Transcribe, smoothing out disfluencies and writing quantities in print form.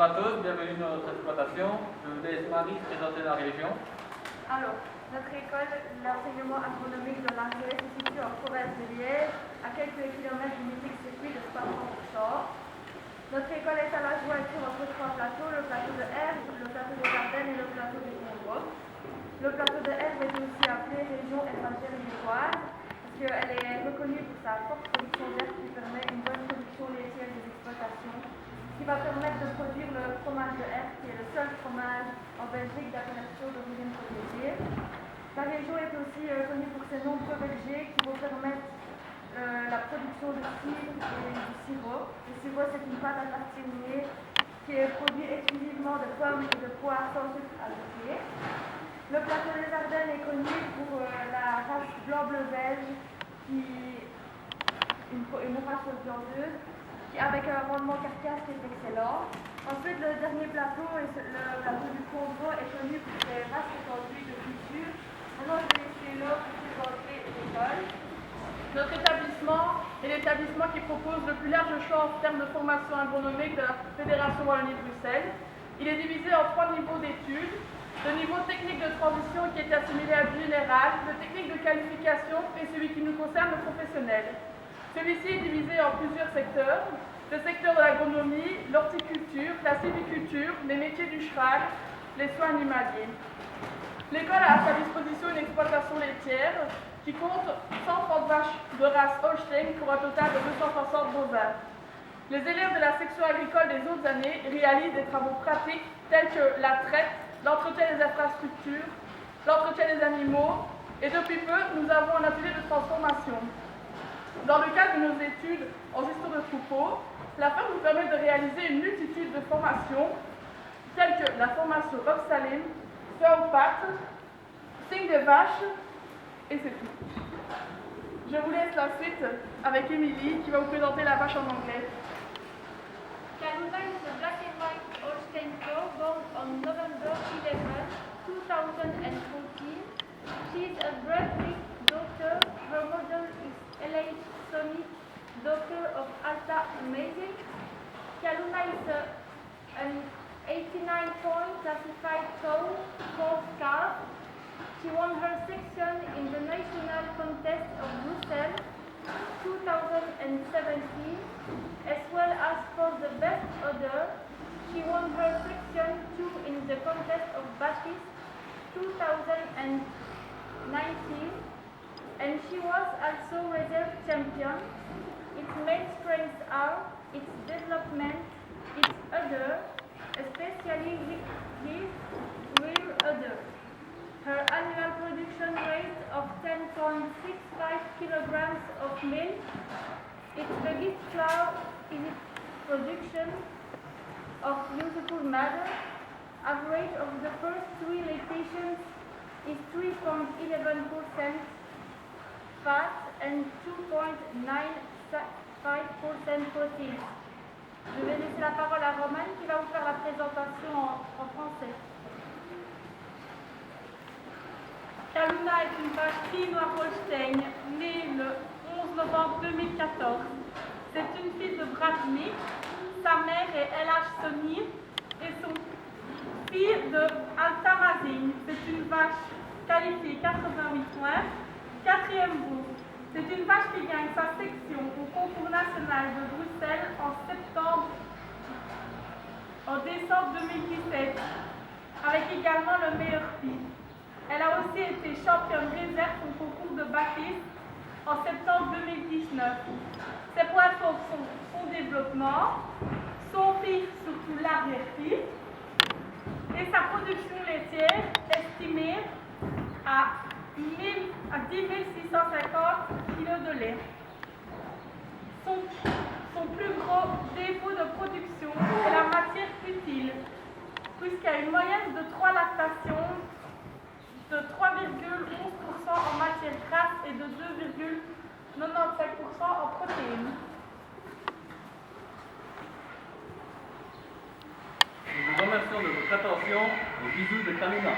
Bonjour à tous, bienvenue dans notre exploitation. Je laisse Marie présenter la région. Alors, notre école, l'enseignement agronomique de Marseille, se situe en province de Liège, à quelques kilomètres du mythique circuit de Spa-Francorchamps. Notre école est à la jointure entre trois plateaux, le plateau de Herve, le plateau des Ardennes et le plateau du Congo. Le plateau de Herve est aussi appelé région herbagère liégeoise, parce qu'elle est reconnue pour sa forte production d'herbe qui permet une bonne production laitière des exploitations, qui va permettre de produire le fromage de Herve, qui est le seul fromage en Belgique d'appellation d'origine protégée. La région est aussi connue pour ses nombreux vergers qui vont permettre la production de cidre et du sirop. Le sirop, c'est une pâte à tartiner qui est produite exclusivement de pommes et de poires sans sucre ajouté. Le plateau des Ardennes est connu pour la race blanc-bleu belge, qui une race viandeuse, avec un rendement carcasse qui est excellent. Ensuite, le dernier plateau, le plateau du Congo, est connu pour ses vastes étendues de culture. Maintenant, je vais laisser l'autre pour présenter l'école. Notre établissement est l'établissement qui propose le plus large choix en termes de formation agronomique de la Fédération Wallonie-Bruxelles. Il est divisé en 3 niveaux d'études. Le niveau technique de transition qui est assimilé à général, le technique de qualification et celui qui nous concerne, le professionnel. Celui-ci est divisé en plusieurs secteurs. Le secteur de l'agronomie, l'horticulture, la sylviculture, les métiers du cheval, les soins animaliers. L'école a à sa disposition une exploitation laitière qui compte 130 vaches de race Holstein pour un total de 260 bovins. Les élèves de la section agricole des autres années réalisent des travaux pratiques tels que la traite, l'entretien des infrastructures, l'entretien des animaux et depuis peu, nous avons un atelier de transformation. Dans le cadre de nos études en gestion de troupeaux, la ferme nous permet de réaliser une multitude de formations telles que la formation oxaline, feu aux pattes, signe des vaches, et c'est tout. Je vous laisse la suite avec Émilie qui va vous présenter la vache en anglais. Kaluna is a black and white Holstein cow born on November 11, 2014. She is a Brunswick daughter. Her mother is Elaine Sonic, daughter of Alta Amazing. Kaluna is an 89-point classified cow, fourth calf. She won her section in the National Contest of Brussels 2017, as well as for the best odor. She won her section too in the Contest of Batis 2019, and she was also reserve champion. Its main strengths are its development, its odor, especially his rear odor. Her annual production rate of 10.65 kilograms of milk. Its biggest flaw is its production of usable matter. Average of the first 3 lactations is 3.11% fat and 2.95% protein. Je vais laisser la parole à Romane qui va vous faire la présentation en français. Kaluna est une vache fille noire Holstein, née le 11 novembre 2014. C'est une fille de Bratnik. Sa mère est LH Sony et son fille de Alta Mazing. C'est une vache qualifiée 88 points, 4e bourse. C'est une vache qui gagne sa section au concours national de Bruxelles en décembre 2017, avec également le meilleur prix. Elle a aussi été championne réserve au concours de Batis en septembre 2019. Ses points forts sont son développement, son pif, surtout l'arrière-pif, et sa production laitière estimée à 10 650 kg de lait. Son plus gros défaut de production est la matière utile, puisqu'il y a une moyenne de 3 lactations de 3,11% en matière grasse et de 2,95% en protéines. Nous vous remercions de votre attention. Au bisous de Kaluna.